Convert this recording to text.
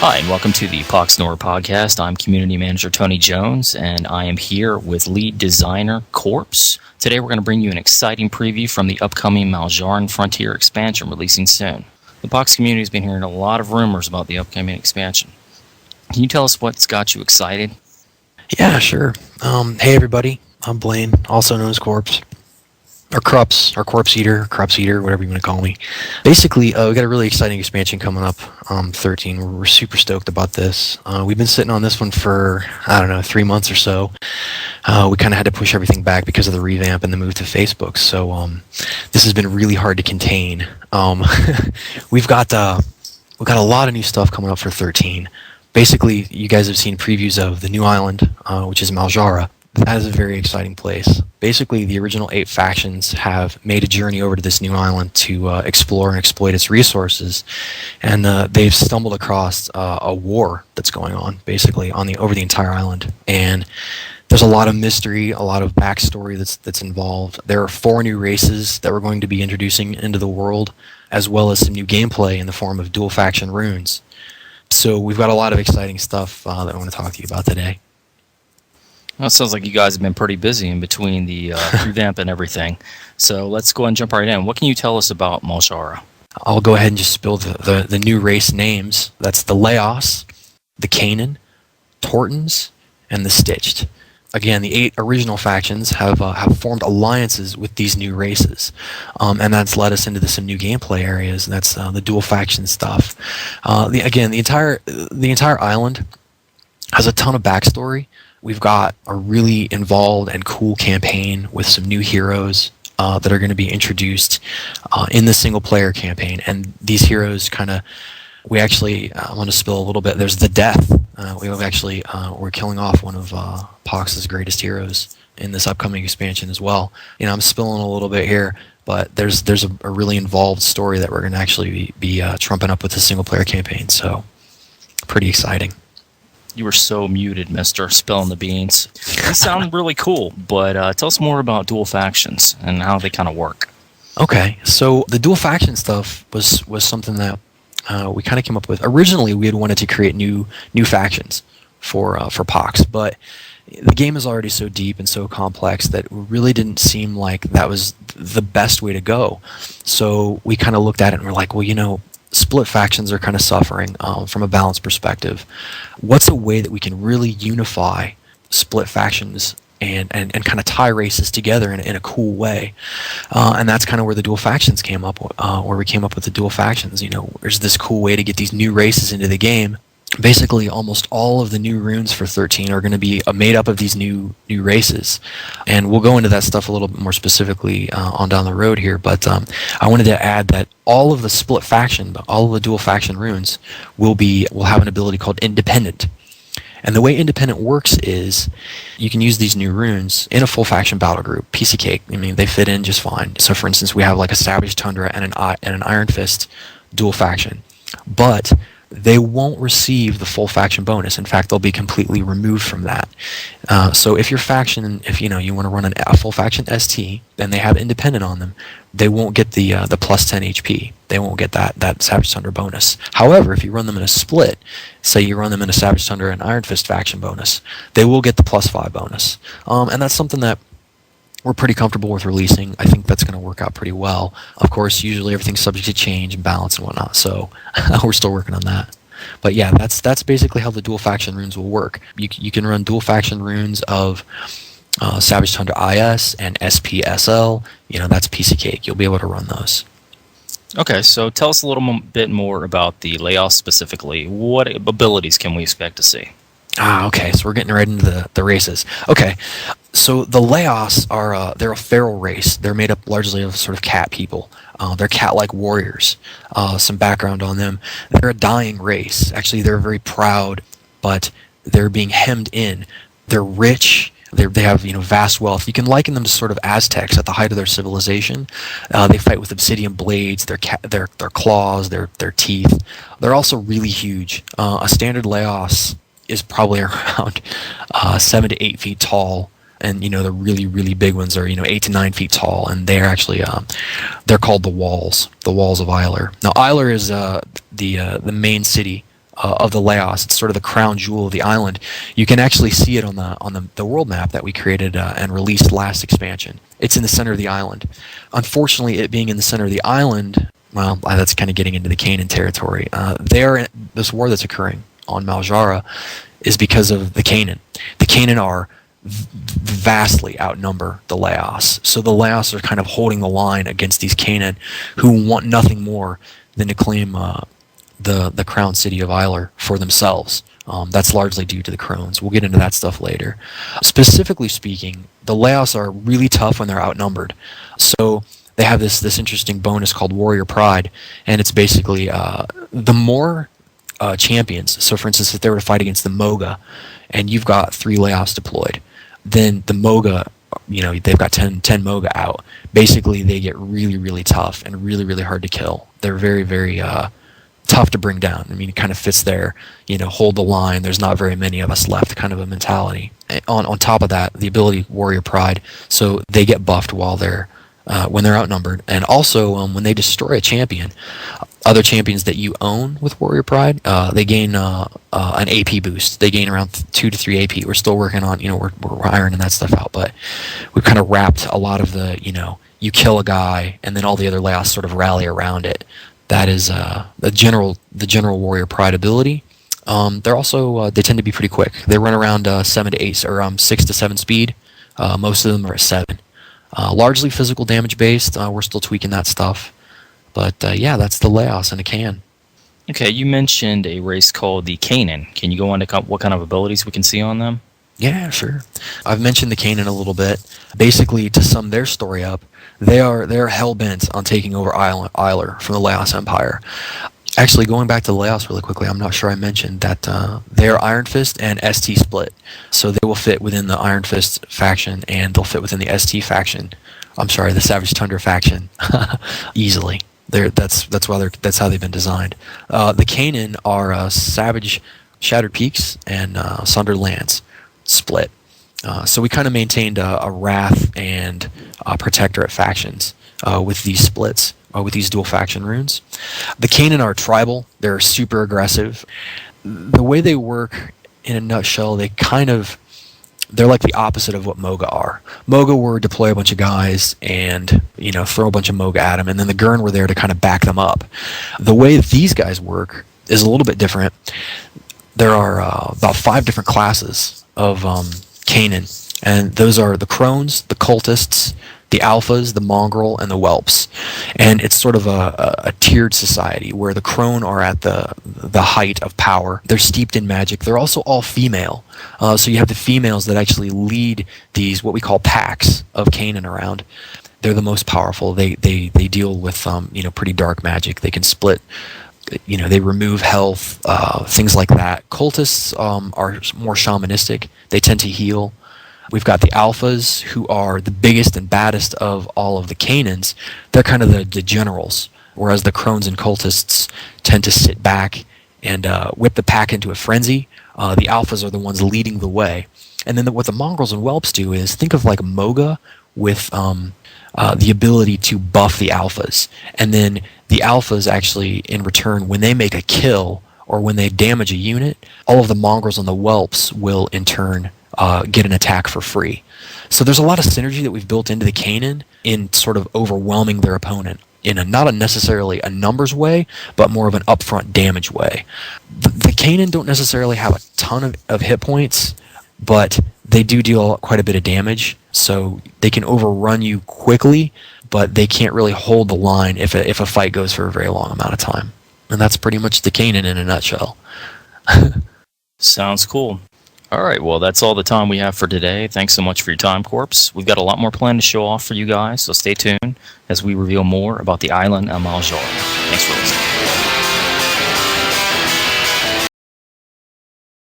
Hi, and welcome to the PoxNora podcast. I'm Community Manager Tony Jones, and I am here with Lead Designer Corpse. Today we're going to bring you an exciting preview from the upcoming Maljaran Frontier expansion releasing soon. The Pox community has been hearing a lot of rumors about the upcoming expansion. Can you tell us what's got you excited? Yeah, sure. Hey everybody, I'm Blaine, also known as Corpse. Or Crups, or Corpse Eater, Crups Eater, whatever you want to call me. Basically, we got a really exciting expansion coming up, 13. We're super stoked about this. We've been sitting on this one for, 3 months or so. We kind of had to push everything back because of the revamp and the move to Facebook. So this has been really hard to contain. We've got a lot of new stuff coming up for 13. Basically, you guys have seen previews of the new island, which is Maljara. That is a very exciting place. Basically, the original 8 factions have made a journey over to this new island to explore and exploit its resources, and they've stumbled across a war that's going on, basically, over the entire island. And there's a lot of mystery, a lot of backstory that's involved. There are 4 new races that we're going to be introducing into the world, as well as some new gameplay in the form of dual faction runes. So we've got a lot of exciting stuff that I want to talk to you about today. Well, it sounds like you guys have been pretty busy in between the revamp and everything. So let's go and jump right in. What can you tell us about Maljara? I'll go ahead and just spill the new race names. That's the Leoss, the Kanen, Tortons, and the Stitched. Again, the 8 original factions have formed alliances with these new races, and that's led us into some new gameplay areas. And that's the dual faction stuff. The entire island has a ton of backstory. We've got a really involved and cool campaign with some new heroes that are going to be introduced in the single-player campaign. And these heroes I want to spill a little bit. There's the Death. We're killing off one of Pox's greatest heroes in this upcoming expansion as well. I'm spilling a little bit here, but there's a really involved story that we're going to actually be trumping up with the single-player campaign. So, pretty exciting. You were so muted, Mr. Spilling the Beans. You sound really cool, but tell us more about dual factions and how they kind of work. Okay, so the dual faction stuff was something that we kind of came up with. Originally, we had wanted to create new factions for Pox, but the game is already so deep and so complex that it really didn't seem like that was the best way to go. So we kind of looked at it and we're like, well, split factions are kind of suffering from a balance perspective. What's a way that we can really unify split factions and kind of tie races together in a cool way? And that's kind of where the dual factions came up, where we came up with the dual factions. There's this cool way to get these new races into the game. Basically, almost all of the new runes for 13 are going to be made up of these new races, and we'll go into that stuff a little bit more specifically on down the road here. But I wanted to add that all of the split faction, all of the dual faction runes will have an ability called Independent. And the way Independent works is you can use these new runes in a full faction battle group, piece of cake. They fit in just fine. So, for instance, we have like a Savage Tundra and an Iron Fist dual faction, but they won't receive the full faction bonus. In fact, they'll be completely removed from that. So if your faction, you want to run a full faction ST, and they have Independent on them, they won't get the plus 10 HP. They won't get that Savage Tundra bonus. However, if you run them in a split, say you run them in a Savage Tundra and Iron Fist faction bonus, they will get the plus 5 bonus. And that's something that we're pretty comfortable with releasing. I think that's going to work out pretty well. Of course, usually everything's subject to change and balance and whatnot, so we're still working on that. But yeah, that's basically how the dual faction runes will work. You can run dual faction runes of Savage Tundra IS and SPSL. That's piece of cake. You'll be able to run those. Okay, so tell us a little bit more about the Leoss specifically. What abilities can we expect to see? Okay, so we're getting right into the races. Okay, so the Leoss they're a feral race. They're made up largely of sort of cat people. They're cat-like warriors. Some background on them. They're a dying race. Actually, they're very proud, but they're being hemmed in. They're rich. They have vast wealth. You can liken them to sort of Aztecs at the height of their civilization. They fight with obsidian blades, their claws, their teeth. They're also really huge. A standard Leoss is probably around 7 to 8 feet tall, and the really, really big ones are 8 to 9 feet tall, and they're actually they're called the walls of Eiler. Now Eiler is the main city of the Leoss. It's sort of the crown jewel of the island. You can actually see it on the world map that we created and released last expansion. It's in the center of the island. Unfortunately, it being in the center of the island, well, that's kind of getting into the Kanen territory. This war that's occurring on Maljara is because of the Kanen. The Kanen are vastly outnumber the Leoss. So the Leoss are kind of holding the line against these Kanen who want nothing more than to claim the crown city of Eiler for themselves. That's largely due to the crones. We'll get into that stuff later. Specifically speaking, the Leoss are really tough when they're outnumbered. So they have this interesting bonus called Warrior Pride, and it's basically the more champions. So for instance, if they were to fight against the Moga, and you've got 3 Leoss deployed, then the Moga, they've got 10 Moga out. Basically, they get really, really tough and really, really hard to kill. They're very, very tough to bring down. I mean, it kind of fits their, hold the line. There's not very many of us left kind of a mentality. On top of that, the ability Warrior Pride, so they get buffed while when they're outnumbered. And also, when they destroy a champion, other champions that you own with Warrior Pride, they gain an AP boost. They gain around 2 to 3 AP. We're still working on, we're ironing that stuff out, but we've kind of wrapped a lot of the, you kill a guy and then all the other Leoss sort of rally around it. That is the general Warrior Pride ability. They're also they tend to be pretty quick. They run around 7 to 8 or 6 to 7 speed. Most of them are at 7. Largely physical damage based. We're still tweaking that stuff. But yeah, that's the Leoss in a can. Okay, you mentioned a race called the Kanen. Can you go into what kind of abilities we can see on them? Yeah, sure. I've mentioned the Kanen a little bit. Basically, to sum their story up, they're hell-bent on taking over Eiler from the Leoss Empire. Actually, going back to the Leoss really quickly, I'm not sure I mentioned that they're Iron Fist and ST split. So they will fit within the Iron Fist faction, and they'll fit within the ST faction. I'm sorry, the Savage Tundra faction easily. That's how they've been designed. The Kanen are Savage Shattered Peaks and Sundered Lands split. So we kind of maintained a Wrath and Protectorate factions with these splits, with these dual faction runes. The Kanen are tribal. They're super aggressive. The way they work, in a nutshell, they're like the opposite of what Moga are. Moga were deploy a bunch of guys and, throw a bunch of Moga at them, and then the Gurn were there to kind of back them up. The way these guys work is a little bit different. There are about 5 different classes of Kanen, and those are the Crones, the Cultists, the Alphas, the Mongrel, and the Whelps. And it's sort of a tiered society where the Crone are at the height of power. They're steeped in magic. They're also all female. So you have the females that actually lead these, what we call packs of Kanen around. They're the most powerful. They deal with pretty dark magic. They can split. They remove health, things like that. Cultists are more shamanistic. They tend to heal. We've got the Alphas, who are the biggest and baddest of all of the Kanens. They're kind of the generals, whereas the Crones and Cultists tend to sit back and whip the pack into a frenzy. The Alphas are the ones leading the way. And then what the Mongrels and Whelps do is, think of like Moga with the ability to buff the Alphas. And then the Alphas actually, in return, when they make a kill or when they damage a unit, all of the Mongrels and the Whelps will, in turn, get an attack for free. So there's a lot of synergy that we've built into the Kanen in sort of overwhelming their opponent in not necessarily a numbers way, but more of an upfront damage way. The Kanen don't necessarily have a ton of hit points, but they do deal quite a bit of damage, so they can overrun you quickly, but they can't really hold the line if a fight goes for a very long amount of time. And that's pretty much the Kanen in a nutshell. Sounds cool. All right, well, that's all the time we have for today. Thanks so much for your time, Corpse. We've got a lot more planned to show off for you guys, so stay tuned as we reveal more about the island of Maljaran. Thanks for listening.